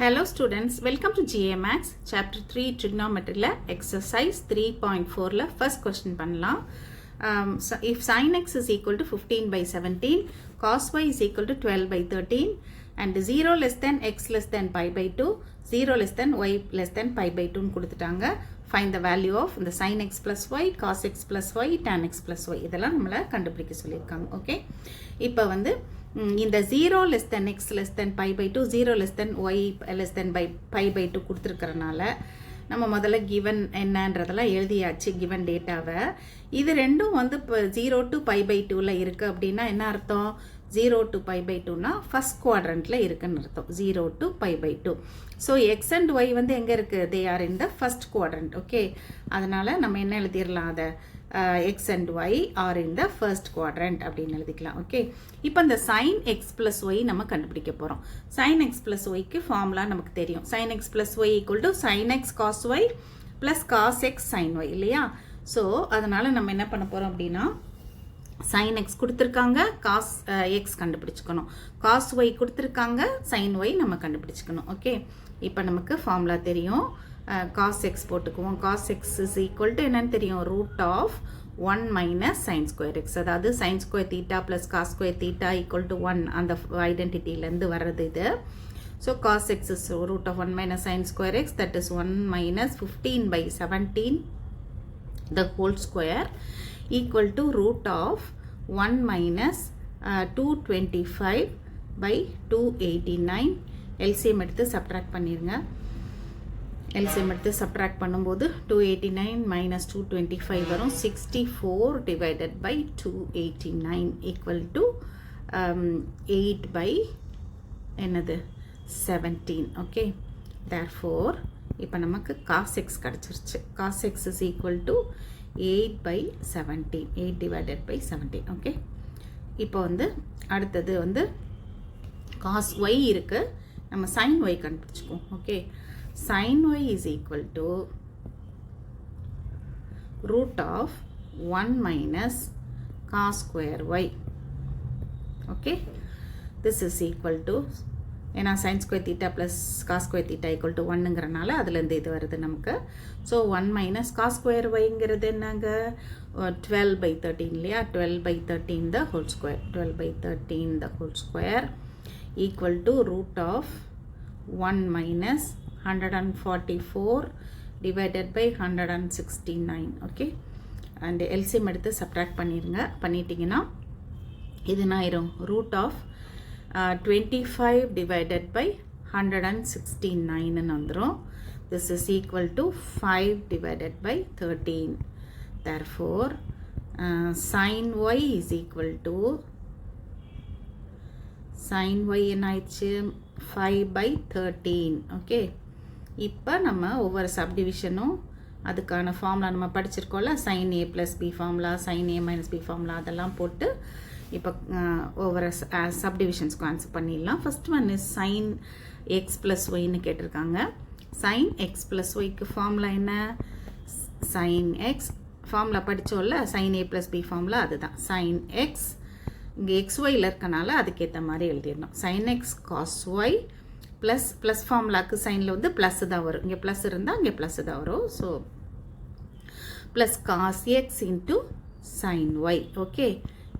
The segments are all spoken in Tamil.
Hello students, welcome to GA Max Chapter 3 Trigonometry la exercise 3.4 la first question பண்ணலாம். If sin x is equal to 15 by 17, cos y is equal to 12 by 13 and 0 less than x less than pi by 2, 0 less than y less than pi by 2 கொடுத்துட்டாங்க. Find the value of the sin x plus y, cos x plus y, tan x plus y இதெல்லாம் நம்மள கண்டுபிடிக்க சொல்லியிருக்காங்க. ஓகே, இப்போ வந்து இந்த 0 less than x less than pi by 2, 0 less than y less than pi by 2 கொடுத்துருக்கறனால நம்ம முதல்ல கிவன் என்னன்றதெல்லாம் எழுதியாச்சு கிவன் டேட்டாவை. இது ரெண்டும் வந்து இப்போ 0 to pi by 2ல இருக்குது அப்படின்னா என்ன அர்த்தம்? 0 to pi by 2னா ஃபர்ஸ்ட் குவாட்ரண்ட்ல இருக்குன்னு அர்த்தம். 0 to pi by 2. So x and y வந்து எங்கே இருக்குது? They are in the first quadrant. Okay, அதனால் நம்ம என்ன எழுதிடலாம்? அதை x and y are in the first quadrant அப்படின்னு எழுதிக்கலாம். ஓகே, இப்போ இந்த சைன் எக்ஸ் ப்ளஸ் ஒய் நம்ம கண்டுபிடிக்க போகிறோம். சைன் எக்ஸ் ப்ளஸ் ஒய்க்கு ஃபார்முலா நமக்கு தெரியும். Sine x plus y equal to sine x cos y plus cos x sine y இல்லையா? ஸோ அதனால் நம்ம என்ன பண்ண போகிறோம் அப்படின்னா, சைன் எக்ஸ் கொடுத்துருக்காங்க, காஸ் எக்ஸ் கண்டுபிடிச்சிக்கணும். காஸ் ஒய் கொடுத்துருக்காங்க, சைன் ஒய் நம்ம கண்டுபிடிச்சிக்கணும். ஓகே, இப்போ நமக்கு ஃபார்முலா தெரியும். காஸ் எக்ஸ் போட்டுக்குவோம். Cos x is equal to என்னன்னு தெரியும்? Root of 1 minus sine square x. அதாவது sign square theta plus cos square theta equal to 1 அந்த ஐடென்டிட்டிலேருந்து வர்றது இது. So cos x is root of 1 minus sine square x, that is 1 minus 15 by 17 the whole square equal to root of 1 minus 225 by 289. LCM எடுத்து சப்ட்ராக்ட் பண்ணிருங்க. LCM எடுத்து சப்ட்ராக்ட் பண்ணும்போது 289 minus 225 வரும். 64 divided by 289 equal to 8 by என்னது 17. ஓகே, therefore இப்போ நமக்கு cos x கிடச்சிருச்சு. cos x is equal to 8 by 17, 8 divided by 17. Okay, இப்போ வந்து அடுத்தது வந்து cos y இருக்கு, நம்ம sin y கண்டுபிடிச்சுக்குவோம். Okay, sin y is equal to root of 1 minus cos square y. Okay, this is equal to, ஏன்னா sin square theta plus cos square theta equal to 1ங்கிறனால அதுலேருந்து இது வருது நமக்கு. ஸோ 1 minus cos square yங்கிறது என்னங்க? 12 by 13 இல்லையா? 12 by 13 the whole square. 12 by 13 the whole square equal to root of 1 minus 144 divided by 169. Okay, and LCM எடுத்து சப்ட்ராக்ட் பண்ணிடுங்க. பண்ணிட்டீங்கன்னா இது என்ன ஆயிரும்? ரூட் ஆஃப் 25 divided by 169 வந்துரும். This is equal to 5 divided by 13. Therefore, sin y is equal to, sin y என்ன ஆயிடுச்சு? 5 by 13. ஓகே, இப்போ நம்ம ஒவ்வொரு சப்டிவிஷனும் அதுக்கான ஃபார்முலா நம்ம படிச்சிருக்கோம்ல, sin a plus b formula, sin a minus b formula அதெல்லாம் போட்டு இப்போ ஒவ்வொரு சப்டிவிஷன்ஸ்க்கு ஆன்சர் பண்ணிடலாம். First one is sine x plus ஒய்னு கேட்டிருக்காங்க. சைன் எக்ஸ் ப்ளஸ் ஒய்க்கு ஃபார்முலா என்ன? சைன் எக்ஸ் ஃபார்முலா படித்தோம்ல, sine a plus b formula அதுதான். சைன் எக்ஸ் இங்கே எக்ஸ் ஒயில் இருக்கனால அதுக்கேற்ற மாதிரி எழுதிடணும். Sine x cos y plus plus ஃபார்முலாவுக்கு சைனில் வந்து ப்ளஸ் தான் வரும். இங்கே ப்ளஸ் இருந்தால் இங்கே ப்ளஸ் தான் வரும். So plus cos x into sine y. Okay,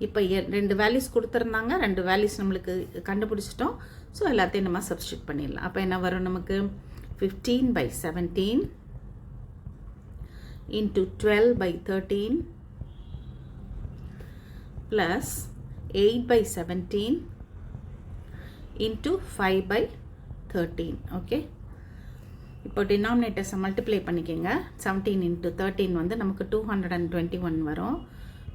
இப்போ ரெண்டு வேல்யூஸ் கொடுத்துருந்தாங்க, ரெண்டு வேல்யூஸ் நம்மளுக்கு கண்டுபிடிச்சிட்டோம். ஸோ எல்லாத்தையும் நம்ம சப்ஸ்டியூட் பண்ணிடலாம். அப்போ என்ன வரும் நமக்கு? 15 by 17 into 12 by 13 plus 8 by 17 into 5 by 13. Okay, இப்போ டினாமினேட்டர்ஸை மல்டிப்ளை பண்ணிக்கோங்க. 17 into 13 வந்து நமக்கு 221 வரும்.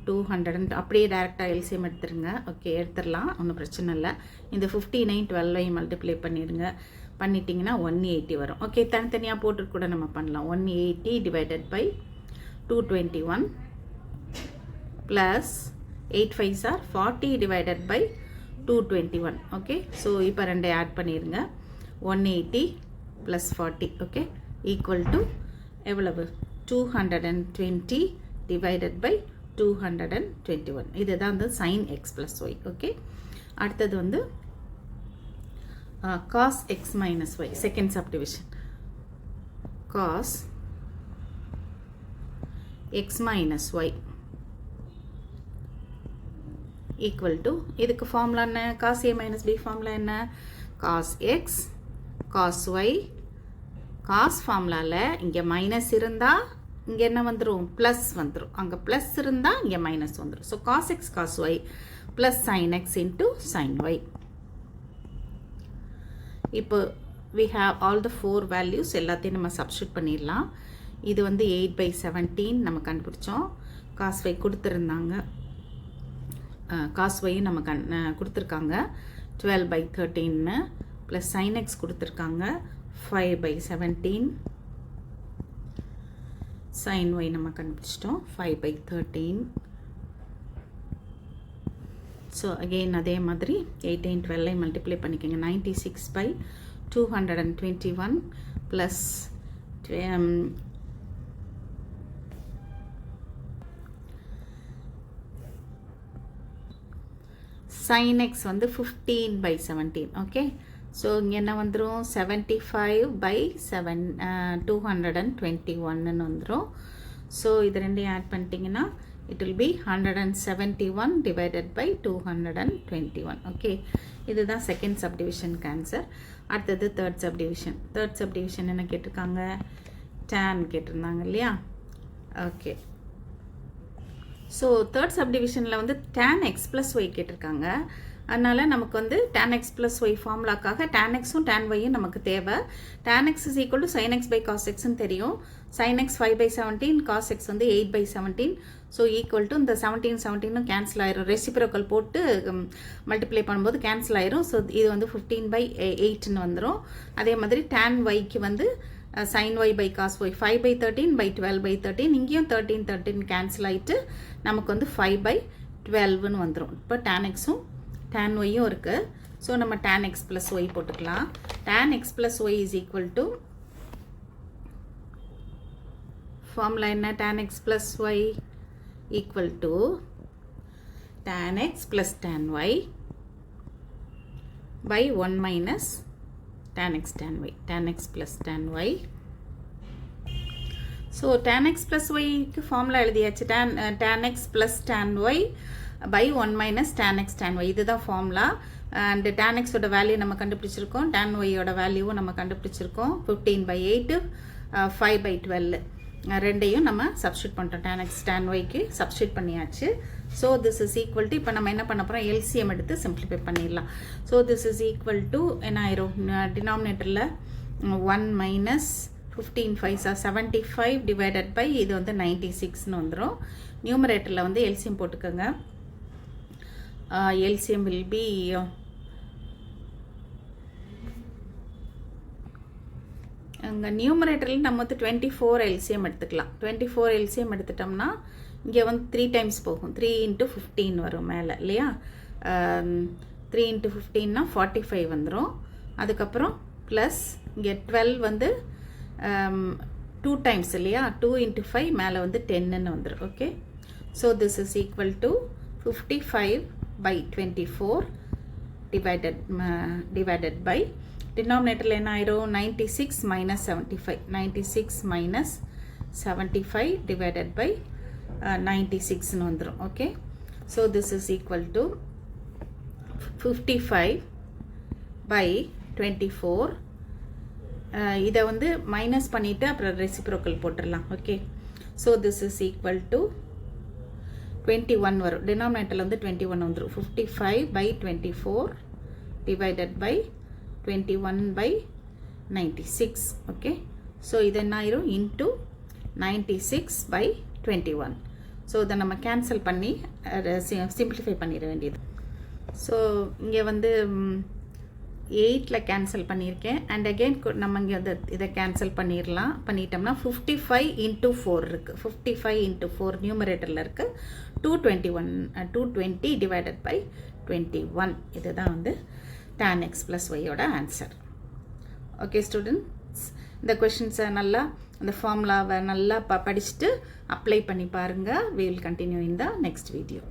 200 அப்படியே டேரெக்டாக எல்சிஎம் எடுத்துருங்க. ஓகே, எடுத்துடலாம், ஒன்றும் பிரச்சனை இல்லை. இந்த 59 12 மல்டிப்ளை பண்ணிடுங்க. பண்ணிட்டீங்கன்னா 180 வரும். ஓகே, தனித்தனியாக போட்டு கூட நம்ம பண்ணலாம். 180 divided by 221 plus 8 5s are 40 divided by 221. Okay, so இப்போ ரெண்டை ஆட் பண்ணிடுங்க. 180 plus 40 ஓகே ஈக்குவல் டு எவ்வளவு? 220 divided by 221. இதுதான் வந்து sin x plus y. Okay, அடுத்தது வந்து cos x minus y, second subdivision. Cos x minus y equal to, இதுக்கு formula என்ன? cos a minus b formula என்ன? cos x cos y, cos formulaல இங்க மைனஸ் இருந்தா இங்க என்ன வந்துரும்? plus வந்துரும். அங்க plus இருந்தா இங்க மைனஸ் வந்துரும். so cos x cos y plus sin x into sin y. இப்போ we have all the 4 values, எல்லாத்தையும் நம்ம substitute பண்ணிடலாம். இது வந்து 8/17 நம்ம கண்டுபிடிச்சோம். cos y கொடுத்திருந்தாங்க, cos y நம்ம கொடுத்திருக்காங்க 12/13 plus sin x கொடுத்திருக்காங்க 5/17, sin y நம்ம கண்டுபிடிச்சிட்டோம் 5/13. so again அதே மாதிரி 8 and 12 மல்டிப்ளை பண்ணிக்கங்க. 96/221 plus sin x வந்து 15/17. ஓகே, ஸோ இங்கே என்ன வந்துடும்? 75/221 வந்துடும். ஸோ இது ரெண்டையும் ஆட் பண்ணிட்டீங்கன்னா it will be 171 divided by 221. Okay, இதுதான் செகண்ட் சப்டிவிஷனுக்கு ஆன்சர். அடுத்தது தேர்ட் சப்டிவிஷன். தேர்ட் சப்டிவிஷன் என்ன கேட்டிருக்காங்க? tan கேட்டிருந்தாங்க இல்லையா? ஓகே, ஸோ தேர்ட் சப்டிவிஷனில் வந்து tan x plus y கேட்டிருக்காங்க. அதனால் நமக்கு வந்து tan x plus y ஃபார்முலாக்காக tan xும் tan yயும் நமக்கு தேவை. tan x is equal to sin x by cos xன்னு தெரியும். sin x 5/17, cos x வந்து 8/17. ஸோ ஈக்குவல் டு இந்த 17 கேன்சல் ஆயிரும். ரெசிப்ரோக்கல் போட்டு மல்டிப்ளை பண்ணும்போது கேன்சல் ஆயிரும். ஸோ இது வந்து 15/8ன்னு வந்துடும். அதே மாதிரி tan yக்கு வந்து sin y by cos y 5/13/12/13. இங்கேயும் 13 கேன்சல் ஆகிட்டு நமக்கு வந்து 5/12ன்னு வந்துடும். இப்போ tan xும் tan yயும் இருக்குது. ஸோ நம்ம tan x plus y போட்டுக்கலாம். tan x plus y is equal to, formula என்ன? tan x plus y equal to tan x plus tan y by 1 minus tan x tan y. tan x plus tan y. So tan x plus yக்கு ஃபார்முலா எழுதியாச்சு. tan x plus tan y by 1 minus tan x tan y. இதுதான் ஃபார்முலா. அண்ட் tan x ஓட வேல்யூ நம்ம கண்டுபிடிச்சிருக்கோம், tan y ஓட வேல்யூவும் நம்ம கண்டுபிடிச்சிருக்கோம். 15/8 5/12 ரெண்டையும் நம்ம சப்ஸ்டியூட் பண்ணிட்டோம். tan x tan yக்கு சப்ஸ்டியூட் பண்ணியாச்சு. So this is equal to, இப்போ நம்ம என்ன பண்ண போகிறோம்? எல்சிஎம் எடுத்து சிம்பிளிஃபை பண்ணிடலாம். So this is equal to என்ன ஆயிரும்? டினாமினேட்டரில் 1 minus 15 5 75 டிவைடட் பை இது வந்து 96ன்னு வந்துடும். நியூமரேட்டரில் வந்து எல்சிஎம் போட்டுக்கோங்க. LCM will be அங்கே நியூமரேட்டரில் நம்ம வந்து 24 LCM எடுத்துக்கலாம். 24 LCM எடுத்துட்டோம்னா இங்கே வந்து 3 டைம்ஸ் போகும். 3 × 15 வரும் மேலே இல்லையா? 3 × 15னா 45 வந்துடும். அதுக்கப்புறம் ப்ளஸ் இங்கே 12 வந்து 2 டைம்ஸ் இல்லையா? 2 × 5 மேலே வந்து 10ன்னு வந்துடும். Okay, so this is equal to 55/24 divided by denominator என்ன ஆயிரும்? 96 minus 75. 96 minus 75 divided by 96ன்னு வந்துடும். Okay, so this is equal to 55/24. இதை வந்து மைனஸ் பண்ணிவிட்டு அப்புறம் ரெசிப்ரோக்கல் போட்டுடலாம். Okay, so this is equal to 21 வரும். டினாமினேட்டரில் வந்து 21 வந்துடும். 55/24 divided by 21/96. ஓகே, ஸோ இது என்ன ஆயிரும்? இன்ட்டு 96/21. ஸோ இதை நம்ம கேன்சல் பண்ணி சிம்பிளிஃபை பண்ணிட வேண்டியது. ஸோ இங்கே வந்து 8ல் கேன்சல் பண்ணியிருக்கேன். அண்ட் அகெயின் நம்ம இங்கே வந்து இதை கேன்சல் பண்ணிட்டோம்னா 55 × 4 இருக்குது. 55 × 4 நியூமரேட்டரில் இருக்குது. 220 டிவைடட் பை 21. இதுதான் வந்து tan x plus y ஓட ஆன்சர். ஓகே ஸ்டூடெண்ட்ஸ், இந்த கொஷின்ஸை நல்லா இந்த ஃபார்முலாவை நல்லா படிச்சுட்டு அப்ளை பண்ணி பாருங்கள். we will continue in the next video.